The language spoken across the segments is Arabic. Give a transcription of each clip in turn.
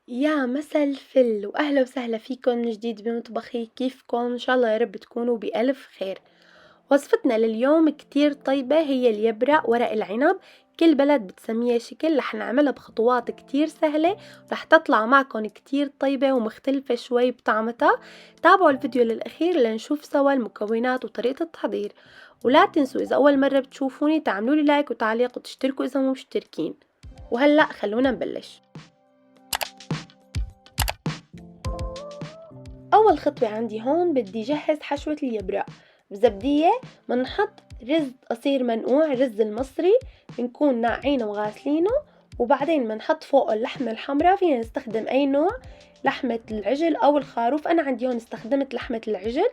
يا مسا الفل وأهلا وسهلا فيكم من جديد بمطبخي. كيفكم؟ إن شاء الله يا رب تكونوا بألف خير. وصفتنا لليوم كتير طيبة، هي اليبرق ورق العنب. كل بلد بتسميها شكل، رح نعملها بخطوات كتير سهلة، رح تطلع معكم كتير طيبة ومختلفة شوي بطعمتها. تابعوا الفيديو للأخير لنشوف سوا المكونات وطريقة التحضير. ولا تنسوا إذا أول مرة بتشوفوني تعملوا لي لايك وتعليق وتشتركوا إذا مو مشتركين. وهلأ خلونا نبلش. أول خطوة عندي هون بدي جهز حشوة اليبرق. بزبدية بنحط رز قصير منقوع، رز المصري بنكون ناقعينه وغاسلينه، وبعدين بنحط فوقه اللحمة الحمراء. فينا نستخدم أي نوع، لحمة العجل أو الخروف، أنا عندي هون استخدمت لحمة العجل.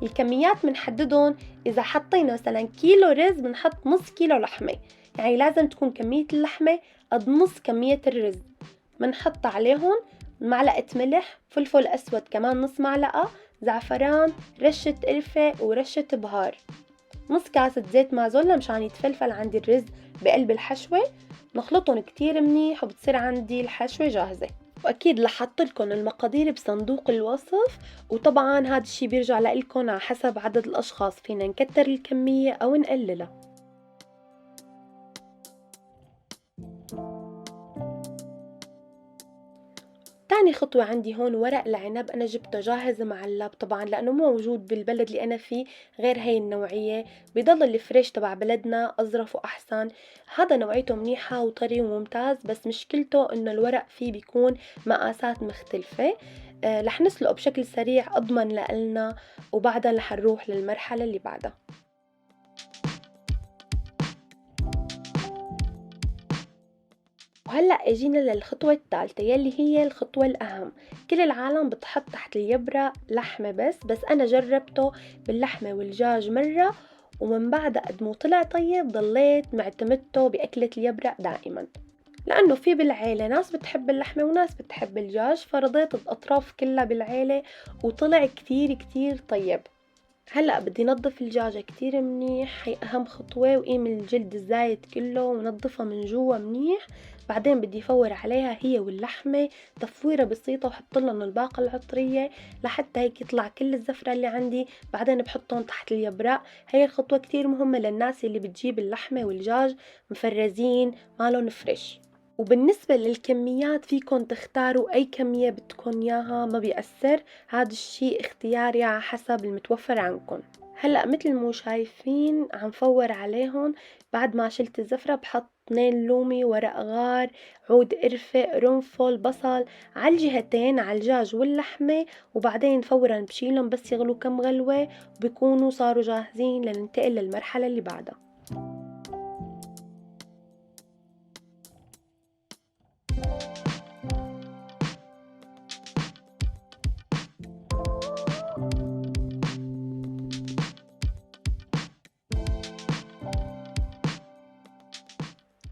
الكميات بنحددهم، إذا حطينا مثلا كيلو رز بنحط نص كيلو لحمة، يعني لازم تكون كمية اللحمة قد نص كمية الرز. بنحط عليهم معلقة ملح، فلفل أسود كمان نص معلقة، زعفران، رشة قرفة ورشة بهار، نص كاسة زيت مازولا مشان يتفلفل عندي الرز بقلب الحشوة. نخلطهم كتير منيح وبتصير عندي الحشوة جاهزة. وأكيد رح أحطلكن المقادير بصندوق الوصف، وطبعا هذا الشي بيرجع لإلكن على حسب عدد الأشخاص، فينا نكتر الكمية أو نقللها. تاني خطوة عندي هون ورق العنب، أنا جبته جاهز معلب طبعا لأنه مو موجود بالبلد اللي أنا فيه غير هاي النوعية. بيضل الفريش تبع بلدنا أظرف وأحسن. هذا نوعيته منيحة وطري وممتاز، بس مشكلته إنه الورق فيه بيكون مقاسات مختلفة. رح نسلقه بشكل سريع أضمن لإلنا، وبعدها رح نروح للمرحلة اللي بعدها. وهلأ اجينا للخطوة الثالثة يلي هي الخطوة الأهم. كل العالم بتحط تحت اليبرة لحمة، بس أنا جربته باللحمة والدجاج مرة، ومن بعد قد مو طلع طيب ضليت معتمدته بأكلة اليبرق دائما، لأنه في بالعيلة ناس بتحب اللحمة وناس بتحب الدجاج، فرضيت الأطراف كلها بالعيلة وطلع كتير كتير طيب. هلأ بدي نضف الدجاجة كتير منيح، هي أهم خطوة، وقيم الجلد الزايد كله ونضفها من جوا منيح. بعدين بدي فور عليها هي واللحمة تفويرة بسيطة، وحطلن الباقة العطرية لحتى هيك يطلع كل الزفرة اللي عندي. بعدين بحطهم تحت اليبرق. هي الخطوة كتير مهمة للناس اللي بتجيب اللحمة والدجاج مفرزين مالن فريش. وبالنسبة للكميات فيكن تختاروا أي كمية بدكن إياها، ما بيأثر، هذا الشي اختياري على حسب المتوفر عندكن. هلأ مثل مو شايفين عم فور عليهم. بعد ما شلت الزفرة بحط 2 لومي، ورق غار، عود قرفة، قرنفل، بصل على الجهتين على الدجاج واللحمة. وبعدين فورا بشيلهم بس يغلوا كم غلوة، وبيكونوا صاروا جاهزين لننتقل للمرحلة اللي بعدها.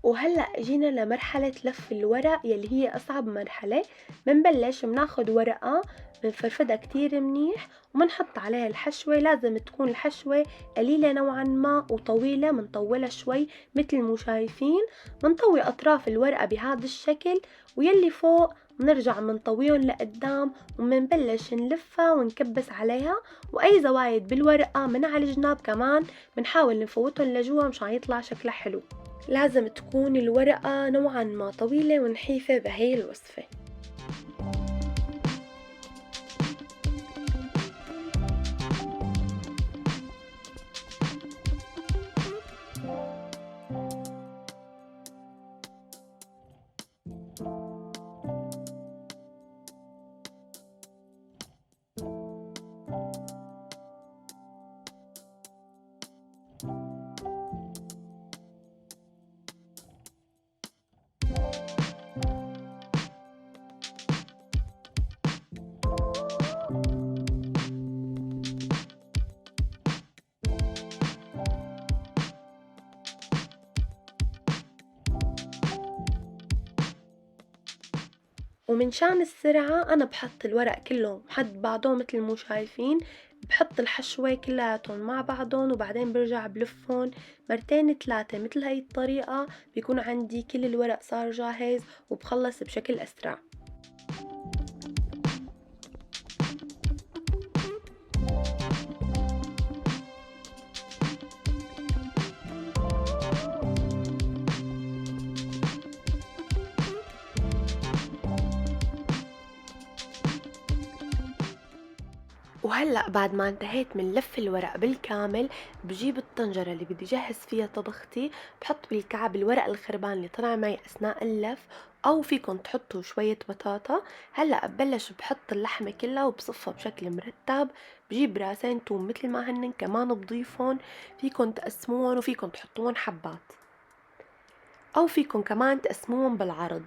وهلأ جينا لمرحلة لف الورق يلي هي أصعب مرحلة. بنبلش بناخد ورقة بنفرفدها كتير منيح وبنحط عليها الحشوة. لازم تكون الحشوة قليلة نوعا ما وطويلة، منطولها شوي مثل مو شايفين. منطوي أطراف الورقة بهذا الشكل، ويلي فوق بنرجع منطويهم لقدام ومنبلش نلفها ونكبس عليها. وأي زوايد بالورقة من على الجناب كمان بنحاول نفوتهم لجوا مشان يطلع شكلها حلو. لازم تكون الورقة نوعا ما طويلة ونحيفة بهي الوصفة. ومن شان السرعة أنا بحط الورق كله حد بعضه مثل مو شايفين. بحط الحشوة كلاتهم مع بعضهم وبعدين برجع بلفهم مرتين 3 مثل هاي الطريقة، بيكون عندي كل الورق صار جاهز وبخلص بشكل أسرع. وهلأ بعد ما انتهيت من لف الورق بالكامل، بجيب الطنجرة اللي بدي جهز فيها طبختي، بحط بالكعب الورق الخربان اللي طلع معي أثناء اللف، أو فيكن تحطوا شوية بطاطا. هلأ ببلش بحط اللحمة كلها وبصفها بشكل مرتب، بجيب راسين توم مثل ما هنن كمان بضيفهم، فيكن تقسموهم وفيكن تحطوهم حبات، أو فيكن كمان تقسموهم بالعرض.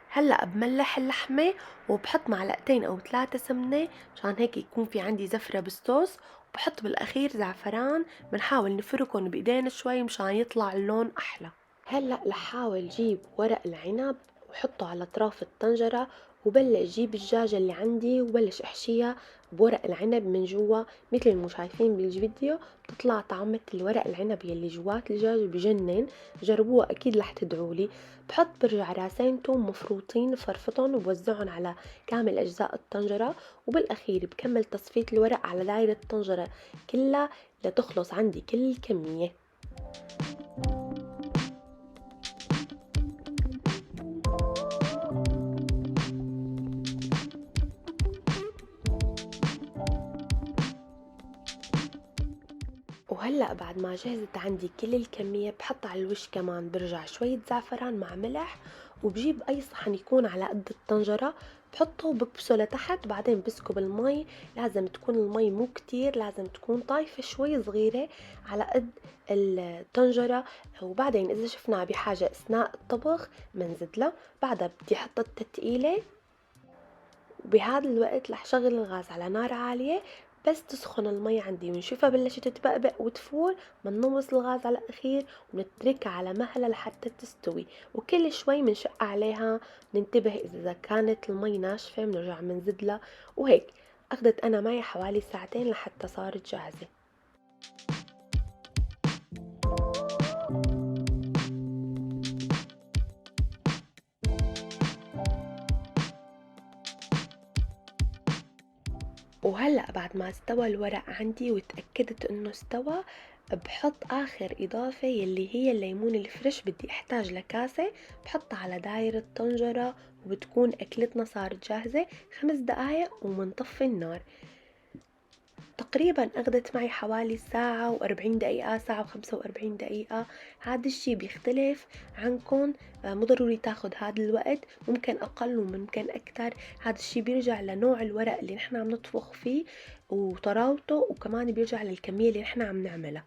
هلأ بملح اللحمة وبحط معلقتين أو 3 سمنة مشان هيك يكون في عندي زفرة بالصوص، وبحط بالأخير زعفران، بنحاول نفركن بإيدينا شوي مشان يطلع اللون أحلى. هلأ لحاول جيب ورق العنب وحطه على أطراف الطنجرة، وبلش جيب الدجاجة اللي عندي وبلش أحشيها بورق العنب من جوا. مثل ما شايفين بالفيديو بتطلع طعمة الورق العنب يلي جوات الدجاج بجنن، جربوها أكيد رح تدعولي. بحط برجع راسين توم مفروطين فرفطن وبوزعن على كامل أجزاء الطنجرة، وبالأخير بكمل تصفية الورق على دايرة الطنجرة كلها لتخلص عندي كل الكمية. وهلأ بعد ما جهزت عندي كل الكمية بحط على الوش كمان برجع شوية زعفران مع ملح، وبجيب أي صحن يكون على قد الطنجرة بحطه وبكبسه لتحت، بعدين بسكب المي. لازم تكون المي مو كتير، لازم تكون طايفة شوي صغيرة على قد الطنجرة. وبعدين إذا شفناها بحاجة أثناء الطبخ منزدلها. بعدها بدي أحط التتقيلة، وبهذا الوقت رح شغل الغاز على نار عالية. بس تسخن المي عندي ونشوفها بلشت تبقبق وتفور، بننغص الغاز على الأخير ونتركها على مهلها لحتى تستوي، وكل شوي منشق عليها ننتبه إذا كانت المي ناشفة بنرجع منزدلها. وهيك أخدت أنا معي حوالي ساعتين لحتى صارت جاهزة. وهلأ بعد ما استوى الورق عندي وتأكدت انه استوى، بحط اخر اضافة يلي هي الليمون الفريش. بدي احتاج لكاسة بحطها على داير الطنجرة، وبتكون اكلتنا صارت جاهزة. 5 دقايق ومنطفي النار. تقريبا أخدت معي حوالي ساعة وأربعين دقيقة، ساعة وخمسة وأربعين دقيقة. هذا الشي بيختلف عنكن، مو ضروري تاخد هذا الوقت، ممكن أقل وممكن أكتر. هذا الشي بيرجع لنوع الورق اللي نحن عم نطبخ فيه وطراوته، وكمان بيرجع للكمية اللي نحن عم نعملها.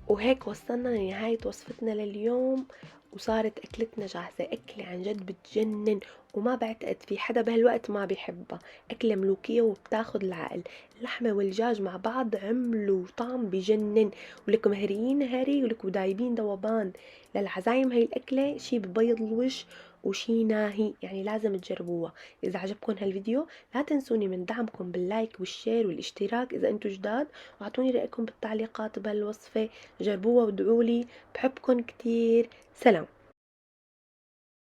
وهيك وصلنا لنهاية وصفتنا لليوم، وصارت أكلتنا جاهزة. أكلة عن جد بتجنن، وما بعتقد في حدا بهالوقت ما بيحبها. أكلة ملوكية وبتاخد العقل. اللحمة والدجاج مع بعض عملوا طعم بجنن، ولكم مهريين هري ولكم دايبين ذوبان. للعزايم هاي الأكلة شي ببيض الوش وشي ناهي، يعني لازم تجربوها. إذا عجبكم هالفيديو لا تنسوني من دعمكم باللايك والشير والاشتراك إذا أنتوا جداد، واعطوني رأيكم بالتعليقات بهالوصفة. جربوها وادعولي، بحبكن كتير. سلام.